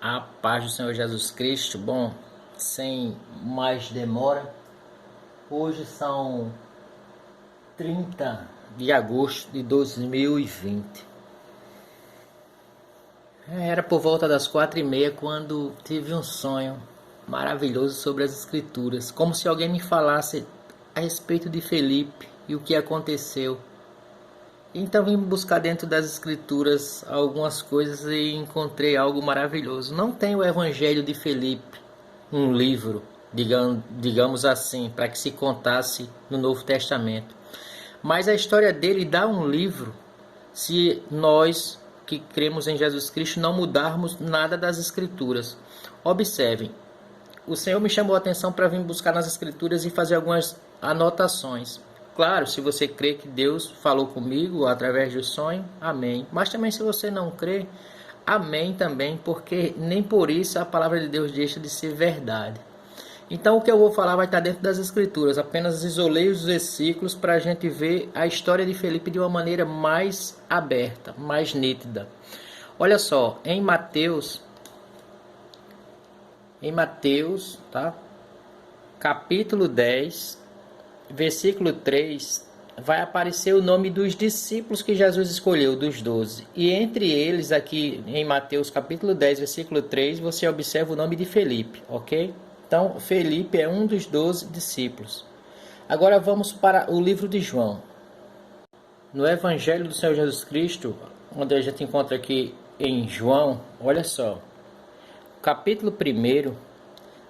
A paz do Senhor Jesus Cristo. Bom, sem mais demora, hoje são 30 de agosto de 2020. Era por volta das 4h30 quando tive um sonho maravilhoso sobre as Escrituras, como se alguém me falasse a respeito de Felipe e o que aconteceu. Então vim buscar dentro das Escrituras algumas coisas e encontrei algo maravilhoso. Não tem o Evangelho de Felipe, um livro, digamos assim, para que se contasse no Novo Testamento. Mas a história dele dá um livro se nós que cremos em Jesus Cristo não mudarmos nada das Escrituras. Observem, o Senhor me chamou a atenção para vir buscar nas Escrituras e fazer algumas anotações. Claro, se você crê que Deus falou comigo através do sonho, amém. Mas também se você não crê, amém também, porque nem por isso a palavra de Deus deixa de ser verdade. Então o que eu vou falar vai estar dentro das Escrituras, apenas isolei os versículos para a gente ver a história de Felipe de uma maneira mais aberta, mais nítida. Olha só, em Mateus, tá? Capítulo 10, versículo 3, vai aparecer o nome dos discípulos que Jesus escolheu, dos 12. E entre eles, aqui em Mateus capítulo 10, versículo 3, você observa o nome de Felipe, ok? Então, Felipe é um dos 12 discípulos. Agora vamos para o livro de João. No Evangelho do Senhor Jesus Cristo, onde a gente encontra aqui em João, olha só, capítulo 1,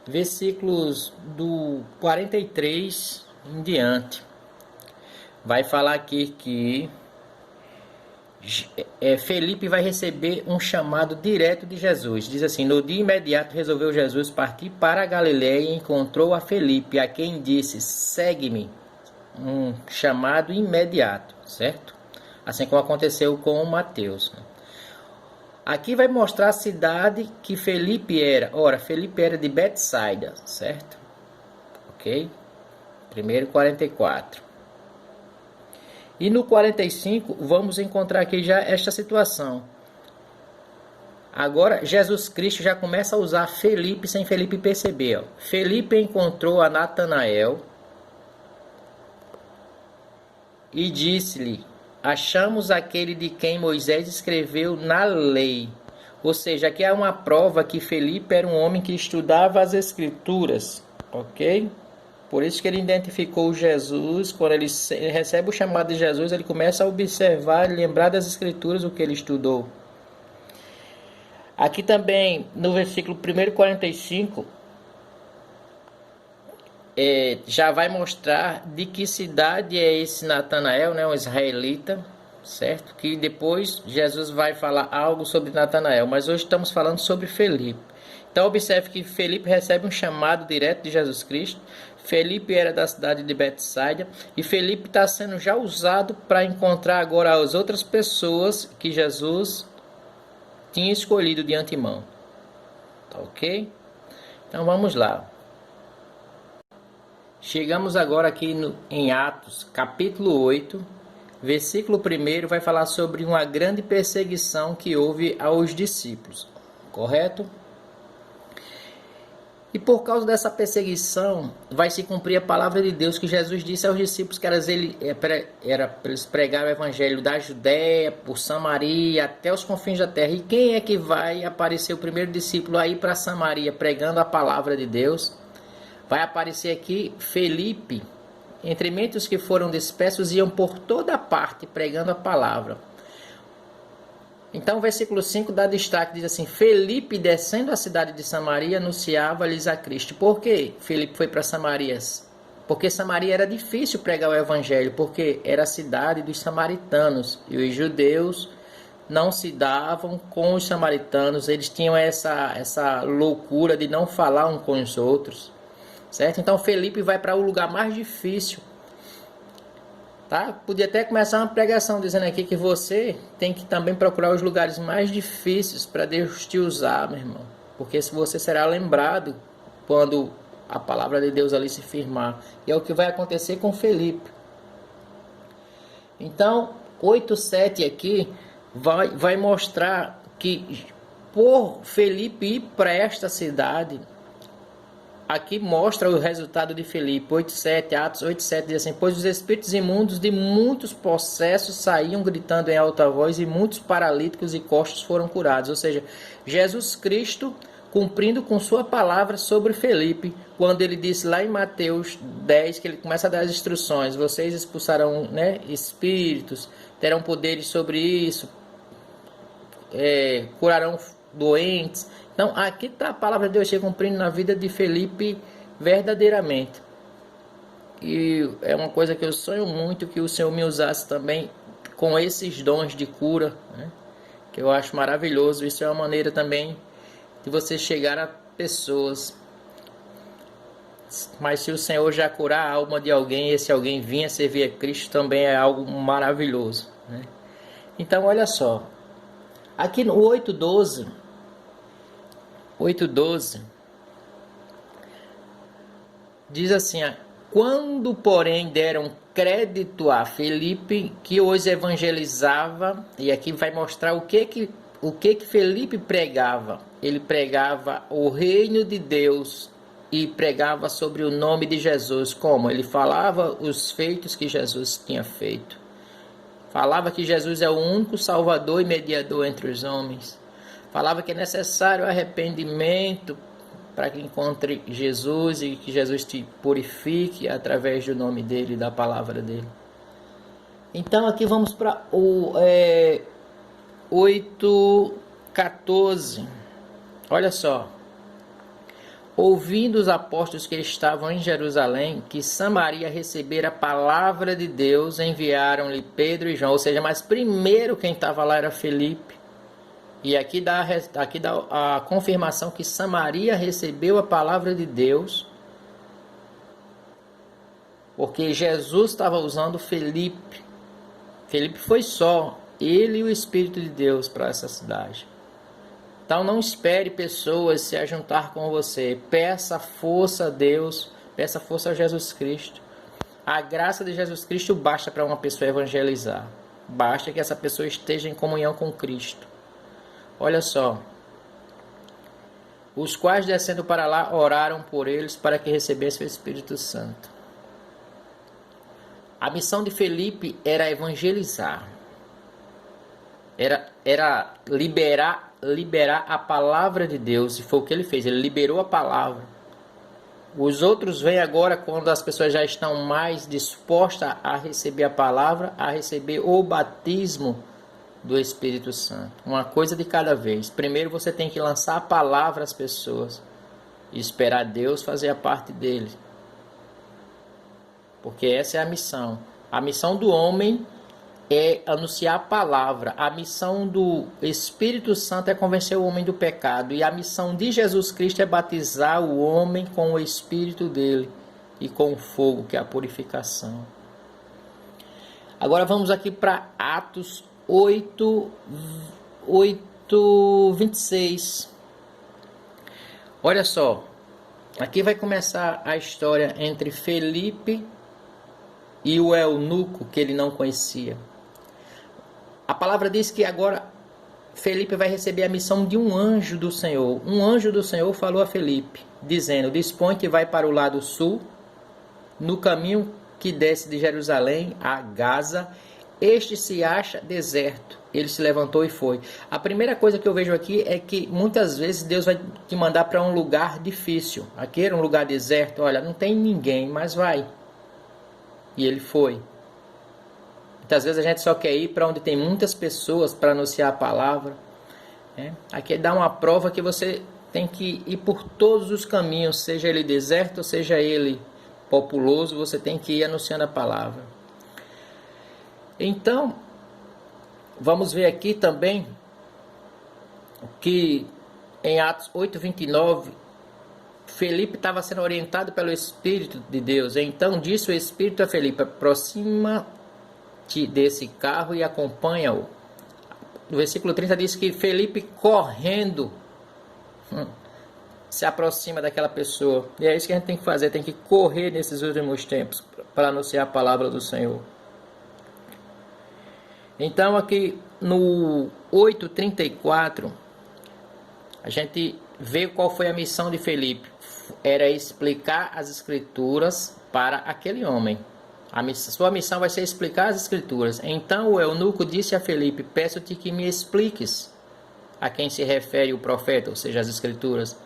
versículos do 43 em diante, vai falar aqui que Felipe vai receber um chamado direto de Jesus. Diz assim: no dia imediato resolveu Jesus partir para a Galiléia e encontrou a Felipe, a quem disse: segue-me. Um chamado imediato, certo? Assim como aconteceu com Mateus. Aqui vai mostrar a cidade que Felipe era. Ora, Felipe era de Betsaida, certo? Ok? Primeiro 44. E no 45 vamos encontrar aqui já esta situação. Agora Jesus Cristo já começa a usar Felipe sem Felipe perceber. Felipe encontrou a Natanael e disse-lhe: achamos aquele de quem Moisés escreveu na lei. Ou seja, aqui há uma prova que Felipe era um homem que estudava as Escrituras, ok? Por isso que ele identificou Jesus. Quando ele recebe o chamado de Jesus, ele começa a observar e lembrar das Escrituras o que ele estudou. Aqui também, no versículo 1, 45, já vai mostrar de que cidade é esse Natanael, né, um israelita, certo? Que depois Jesus vai falar algo sobre Natanael, mas hoje estamos falando sobre Felipe. Então observe que Felipe recebe um chamado direto de Jesus Cristo. Felipe era da cidade de Betsaida e Felipe está sendo já usado para encontrar agora as outras pessoas que Jesus tinha escolhido de antemão. Tá ok? Então vamos lá. Chegamos agora aqui em Atos, capítulo 8, versículo 1, vai falar sobre uma grande perseguição que houve aos discípulos. Correto? E por causa dessa perseguição, vai se cumprir a palavra de Deus que Jesus disse aos discípulos que era para eles pregar o evangelho da Judéia, por Samaria, até os confins da terra. E quem é que vai aparecer o primeiro discípulo aí para Samaria, pregando a palavra de Deus? Vai aparecer aqui Felipe. Entre muitos que foram dispersos, iam por toda parte pregando a palavra. Então o versículo 5 dá destaque, diz assim: Felipe, descendo a cidade de Samaria, anunciava-lhes a Cristo. Por que Felipe foi para Samaria? Porque Samaria era difícil pregar o evangelho, porque era a cidade dos samaritanos. E os judeus não se davam com os samaritanos, eles tinham essa loucura de não falar um com os outros, certo? Então Felipe vai para o lugar mais difícil. Tá? Podia até começar uma pregação dizendo aqui que você tem que também procurar os lugares mais difíceis para Deus te usar, meu irmão. Porque você será lembrado quando a palavra de Deus ali se firmar. E é o que vai acontecer com Felipe. Então, 8:7 aqui vai mostrar que por Felipe ir para esta cidade, aqui mostra o resultado de Felipe, 8,7, Atos 8,7 diz assim: pois os espíritos imundos de muitos possessos saíam gritando em alta voz, e muitos paralíticos e coxos foram curados. Ou seja, Jesus Cristo cumprindo com sua palavra sobre Felipe, quando ele disse lá em Mateus 10, que ele começa a dar as instruções: vocês expulsarão, né, espíritos, terão poderes sobre isso, curarão doentes. Então aqui está a palavra de Deus se cumprindo na vida de Felipe verdadeiramente. E é uma coisa que eu sonho muito, que o Senhor me usasse também com esses dons de cura, né? Que eu acho maravilhoso. Isso é uma maneira também de você chegar a pessoas. Mas se o Senhor já curar a alma de alguém, esse alguém vinha servir a Cristo, também é algo maravilhoso, né? Então olha só, aqui no 8,12 diz assim: quando porém deram crédito a Felipe, que os evangelizava, e aqui vai mostrar o que Felipe pregava. Ele pregava o reino de Deus e pregava sobre o nome de Jesus. Como? Ele falava os feitos que Jesus tinha feito. Falava que Jesus é o único Salvador e mediador entre os homens. Falava que é necessário arrependimento para que encontre Jesus e que Jesus te purifique através do nome dele e da palavra dele. Então aqui vamos para o 8,14. Olha só. Ouvindo os apóstolos que estavam em Jerusalém, que Samaria recebera a palavra de Deus, enviaram-lhe Pedro e João. Ou seja, mas primeiro quem estava lá era Felipe. E aqui dá a confirmação que Samaria recebeu a palavra de Deus, porque Jesus estava usando Felipe. Felipe foi só, ele e o Espírito de Deus para essa cidade. Então não espere pessoas se ajuntar com você. Peça força a Deus, peça força a Jesus Cristo. A graça de Jesus Cristo basta para uma pessoa evangelizar. Basta que essa pessoa esteja em comunhão com Cristo. Olha só. Os quais, descendo para lá, oraram por eles para que recebessem o Espírito Santo. A missão de Felipe era evangelizar. Era liberar a palavra de Deus, e foi o que ele fez. Ele liberou a palavra. Os outros vêm agora quando as pessoas já estão mais dispostas a receber a palavra, a receber o batismo do Espírito Santo. Uma coisa de cada vez. Primeiro você tem que lançar a palavra às pessoas e esperar Deus fazer a parte dele, porque essa é a missão. A missão do homem é anunciar a palavra. A missão do Espírito Santo é convencer o homem do pecado. E a missão de Jesus Cristo é batizar o homem com o Espírito dele e com o fogo, que é a purificação. Agora vamos aqui para Atos 8:26. Olha só. Aqui vai começar a história entre Felipe e o eunuco que ele não conhecia. A palavra diz que agora Felipe vai receber a missão de um anjo do Senhor. Um anjo do Senhor falou a Felipe, dizendo: dispõe-te e vai para o lado sul, no caminho que desce de Jerusalém a Gaza. Este se acha deserto. Ele se levantou e foi. A primeira coisa que eu vejo aqui é que muitas vezes Deus vai te mandar para um lugar difícil. Aqui era um lugar deserto. Olha, não tem ninguém, mas vai. E ele foi. Muitas vezes a gente só quer ir para onde tem muitas pessoas para anunciar a palavra, né? Aqui dá uma prova que você tem que ir por todos os caminhos, seja ele deserto, seja ele populoso, você tem que ir anunciando a palavra. Então, vamos ver aqui também que em Atos 8:29, Felipe estava sendo orientado pelo Espírito de Deus. Então disse o Espírito a Felipe: aproxima-te desse carro e acompanha-o. No versículo 30 diz que Felipe, correndo, se aproxima daquela pessoa. E é isso que a gente tem que fazer, tem que correr nesses últimos tempos para anunciar a palavra do Senhor. Então aqui no 8:34 A gente vê qual foi a missão de Felipe. Era explicar as escrituras para aquele homem. Sua missão vai ser explicar as escrituras. Então o eunuco disse a Felipe: peço-te que me expliques a quem se refere o profeta, ou seja, as escrituras.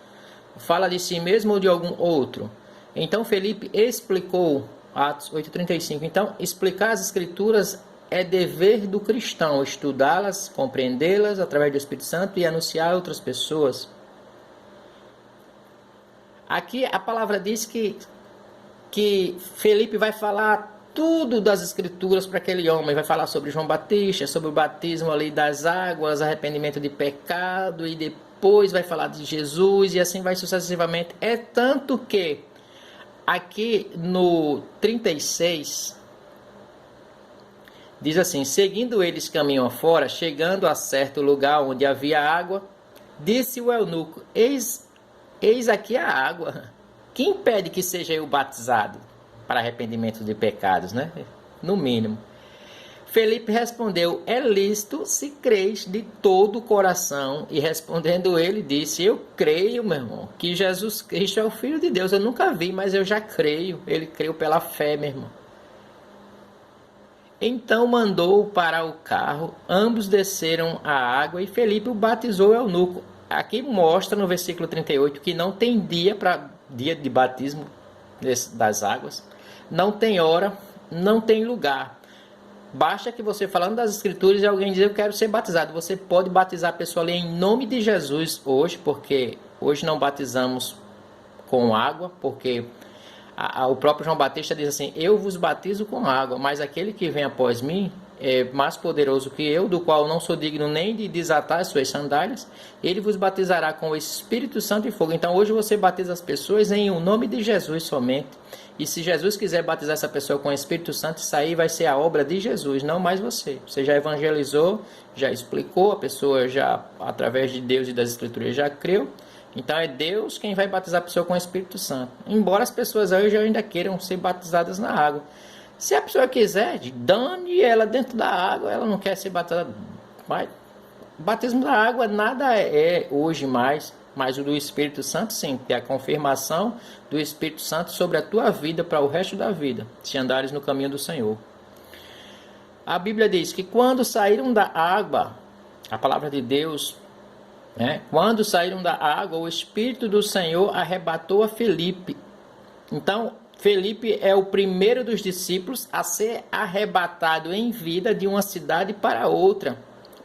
Fala de si mesmo ou de algum outro? Então Felipe explicou, Atos 8,35. Então, explicar as escrituras é dever do cristão, estudá-las, compreendê-las através do Espírito Santo e anunciar a outras pessoas. Aqui a palavra diz que Felipe vai falar tudo das escrituras para aquele homem. Vai falar sobre João Batista, sobre o batismo ali das águas, arrependimento de pecado, e depois vai falar de Jesus, e assim vai sucessivamente. É tanto que aqui no 36 diz assim: seguindo eles caminham afora, chegando a certo lugar onde havia água, disse o eunuco: eis aqui a água, que impede que seja eu batizado para arrependimento de pecados, né? No mínimo. Felipe respondeu: é lícito se creis de todo o coração. E respondendo ele, disse: eu creio, meu irmão, que Jesus Cristo é o Filho de Deus. Eu nunca vi, mas eu já creio. Ele creu pela fé, meu irmão. Então mandou parar o carro, ambos desceram a água e Felipe o batizou o eunuco. Aqui mostra no versículo 38 que não tem dia de batismo das águas, não tem hora, não tem lugar. Basta que você, falando das escrituras, e alguém dizer: eu quero ser batizado. Você pode batizar a pessoa ali em nome de Jesus hoje, porque hoje não batizamos com água, porque o próprio João Batista diz assim: eu vos batizo com água, mas aquele que vem após mim é mais poderoso que eu, do qual não sou digno nem de desatar as suas sandálias. Ele vos batizará com o Espírito Santo e fogo. Então hoje você batiza as pessoas em o nome de Jesus somente. E se Jesus quiser batizar essa pessoa com o Espírito Santo, isso aí vai ser a obra de Jesus, não mais você. Você já evangelizou, já explicou, a pessoa já, através de Deus e das Escrituras, já creu. Então é Deus quem vai batizar a pessoa com o Espírito Santo. Embora as pessoas hoje ainda queiram ser batizadas na água. Se a pessoa quiser, dane ela dentro da água, ela não quer ser batizada. Mas o batismo da água nada é hoje mais, mas o do Espírito Santo sim, que é a confirmação do Espírito Santo sobre a tua vida para o resto da vida, se andares no caminho do Senhor. A Bíblia diz que quando saíram da água, a palavra de Deus, quando saíram da água, o Espírito do Senhor arrebatou a Felipe. Então, Felipe é o primeiro dos discípulos a ser arrebatado em vida de uma cidade para outra.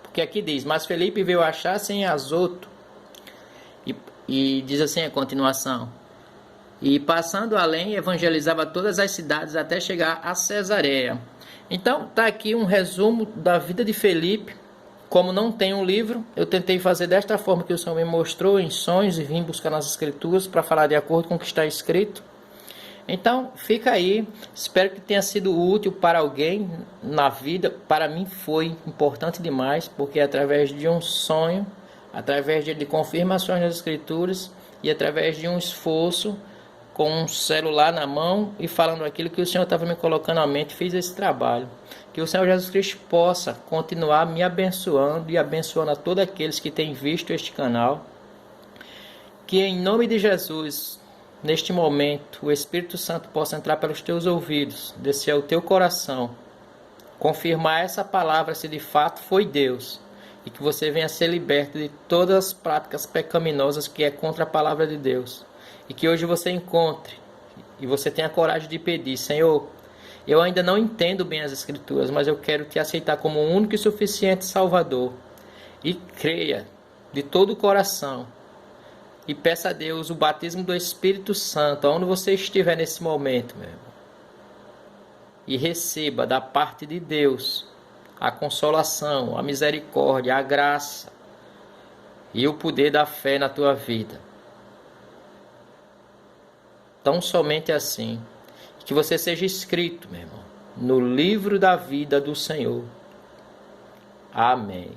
Porque aqui diz: mas Felipe veio achar-se em Azoto. E diz assim a continuação: e passando além, evangelizava todas as cidades até chegar a Cesareia. Então, está aqui um resumo da vida de Felipe. Como não tem um livro, eu tentei fazer desta forma que o Senhor me mostrou em sonhos e vim buscar nas escrituras para falar de acordo com o que está escrito. Então, fica aí. Espero que tenha sido útil para alguém na vida. Para mim foi importante demais, porque através de um sonho, através de confirmações das escrituras e através de um esforço com um celular na mão e falando aquilo que o Senhor estava me colocando na mente, fiz esse trabalho. Que o Senhor Jesus Cristo possa continuar me abençoando e abençoando a todos aqueles que têm visto este canal. Que em nome de Jesus, neste momento, o Espírito Santo possa entrar pelos teus ouvidos, descer ao teu coração, confirmar essa palavra se de fato foi Deus, e que você venha ser liberto de todas as práticas pecaminosas que é contra a palavra de Deus. E que hoje você encontre, e você tenha coragem de pedir: Senhor, eu ainda não entendo bem as Escrituras, mas eu quero te aceitar como o único e suficiente Salvador. E creia de todo o coração. E peça a Deus o batismo do Espírito Santo, onde você estiver nesse momento, meu irmão. E receba da parte de Deus a consolação, a misericórdia, a graça e o poder da fé na tua vida. Tão somente assim. Que você seja escrito, meu irmão, no livro da vida do Senhor. Amém.